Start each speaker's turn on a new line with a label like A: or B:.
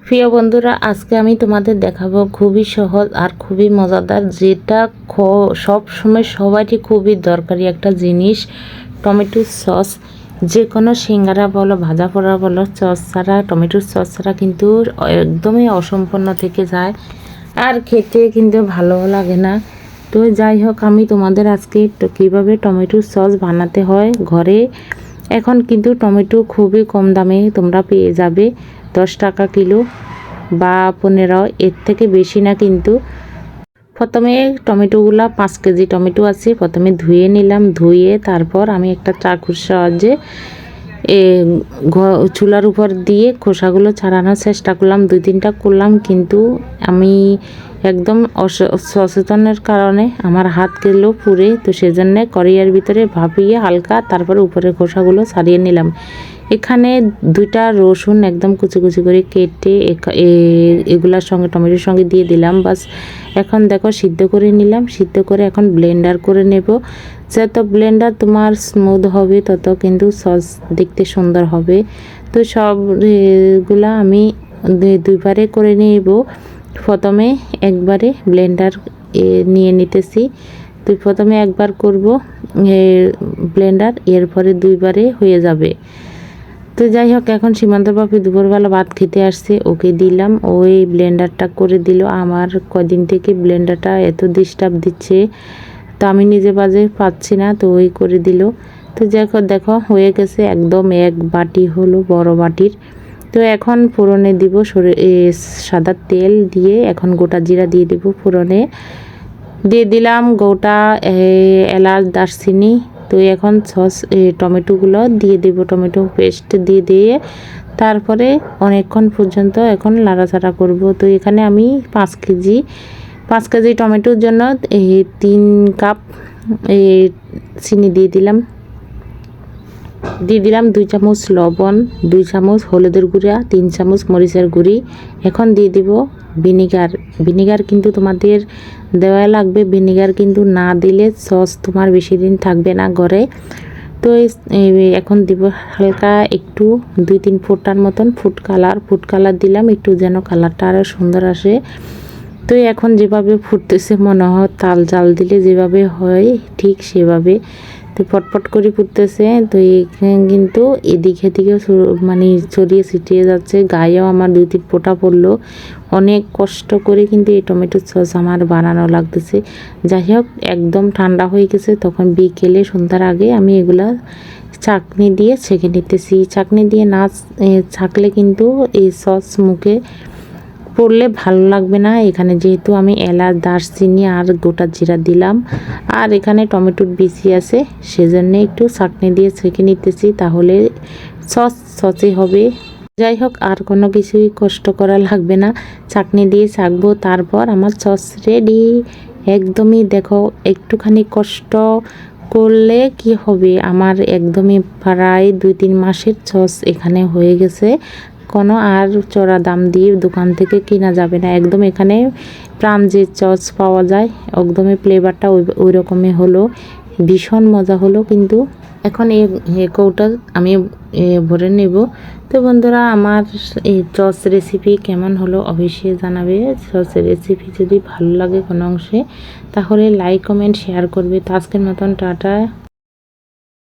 A: প্রিয় বন্ধুরা, আজকে আমি তোমাদের দেখাবো খুবই সহজ আর খুবই মজাদার, যেটা সব সময় সবারই খুবই দরকারি একটা জিনিস, টমেটো সস। যে কোনো সিঙ্গারা বলো, ভাজা পোড়া বলো, সস ছাড়া, টমেটোর সস ছাড়া কিন্তু একদমই অসম্পূর্ণ থেকে যায় আর খেতে কিন্তু ভালো লাগে না। তো যাই হোক, আমি তোমাদের আজকে কীভাবে টমেটোর সস বানাতে হয় ঘরে। এখন কিন্তু টমেটো খুবই কম দামে তোমরা পেয়ে যাবে, 10 টাকা কিলো বা 15, এর থেকে বেশি না। কিন্তু প্রথমে টমেটোগুলা 5 কেজি টমেটো আছে, প্রথমে ধুয়ে নিলাম। ধুয়ে তারপর আমি একটা চাকুর সাহায্যে চুলার উপর দিয়ে খোসাগুলো ছাড়ানোর চেষ্টা করলাম, 2-3টা করলাম। কিন্তু আমি একদম সচেতনের কারণে আমার হাত গেল পুড়ে, তো সেজন্য কড়াইয়ের ভিতরে ভাপিয়ে হালকা তারপর উপরে খোসাগুলো ছাড়িয়ে নিলাম। এখানে 2টা রসুন একদম কুচি কুচি করে কেটে এগুলার সঙ্গে টমেটোর সঙ্গে দিয়ে দিলাম। বাস এখন দেখো সিদ্ধ করে নিলাম। সিদ্ধ করে এখন ব্লেন্ডার করে নেব। যত ব্লেন্ডার তোমার স্মুথ হবে তত কিন্তু সস দেখতে সুন্দর হবে। তো সবগুলা আমি দুইবারে করে নেব। প্রথমে একবারে ব্লেন্ডার নিয়ে নিতেছি। তো প্রথমে একবার করব ব্লেন্ডার, এরপরে দুইবারে হয়ে যাবে। তো যাই হোক, এখন সীমান্ত বাপি দুপুরবেলা ভাত খেতে আসছে, ওকে দিলাম, ওই ব্লেন্ডারটা করে দিল। আমার কদিন থেকে ব্লেন্ডারটা এত ডিস্টার্ব দিচ্ছে, তো আমি নিজে বাজে পাচ্ছি না, তো ওই করে দিল। তো দেখো হয়ে গেছে, একদম 1 বাটি হলো, বড় বাটির। তো এখন ফোড়নে দিব সাদা তেল দিয়ে, এখন গোটা জিরা দিয়ে দিব ফোড়নে। দিয়ে দিলাম গোটা এলাচ, দারচিনি। তো এখন টমেটোগুলো দিয়ে দেব, টমেটো পেস্ট দিয়ে তারপরে অনেকক্ষণ পর্যন্ত এখন নাড়াচাড়া করব। তো এখানে আমি 5 কেজি টমেটোর জন্য 3 কাপ চিনি দিয়ে দিলাম। 2 চামচ লবণ, 2 চামচ হলুদের গুঁড়া, 3 চামচ মরিচের গুঁড়ি। এখন দিয়ে দিব ভিনিগার কিন্তু তোমাদের দেওয়া লাগবে। ভিনিগার কিন্তু না দিলে সস তোমার বেশি দিন থাকবে না ঘরে। তো এখন দিব হালকা একটু 2-3 ফোঁটার মতন ফুড কালার দিলাম, একটু যেন কালারটা আরও সুন্দর আসে। তো এখন যেভাবে ফুটতেছে মনে হয় তাল জাল দিলে যেভাবে হয় ঠিক সেভাবে, তো পটপট করে ফুটতেছে। তো এখানে কিন্তু এদিকে মানে ছড়িয়ে ছিটিয়ে যাচ্ছে, গায়েও আমার 2-3 ফোঁটা পড়লো। অনেক কষ্ট করে কিন্তু এই টমেটো সস আমার বানানো লাগতেছে। যাই হোক, একদম ঠান্ডা হয়ে গেছে। তখন বিকেলে সন্ধ্যার আগে আমি এগুলা চাকনি দিয়ে ছেঁকে নিতেছি। চাকনি দিয়ে না ছাকলে কিন্তু এই সস মুখে পড়লে ভালো লাগবে না। এখানে যেহেতু আমি এলাচ, দারচিনি আর গোটা জিরা দিলাম, আর এখানে টমেটোর বিচি আছে, সেজন্য একটু চাকনি দিয়ে ছেঁকে নিতেছি, তাহলে সসই হবে। যাই হোক, আর কোনো কিছুই কষ্ট করা লাগবে না, চাকনি দিয়ে ছাকবো, তারপর আমার সস রেডি। একদমই দেখো, একটুখানি কষ্ট করলে কি হবে, আমার একদমই প্রায় 2-3 মাসের সস এখানে হয়ে গেছে। কোনো আর চড়া দাম দিয়ে দোকান থেকে কিনা যাবে না। একদম এখানে প্রাণ যে সস পাওয়া যায়, একদমই ফ্লেভারটা ওই রকমই হলো, ভীষণ মজা হলো। কিন্তু এখন এই কৌটা আমি ভরে নেব। তো বন্ধুরা, আমার এই সস রেসিপি কেমন হলো অবশ্যই জানাবে। সসের রেসিপি যদি ভালো লাগে কোনো অংশে, তাহলে লাইক, কমেন্ট, শেয়ার করবে। তো আজকের মতন টাটা।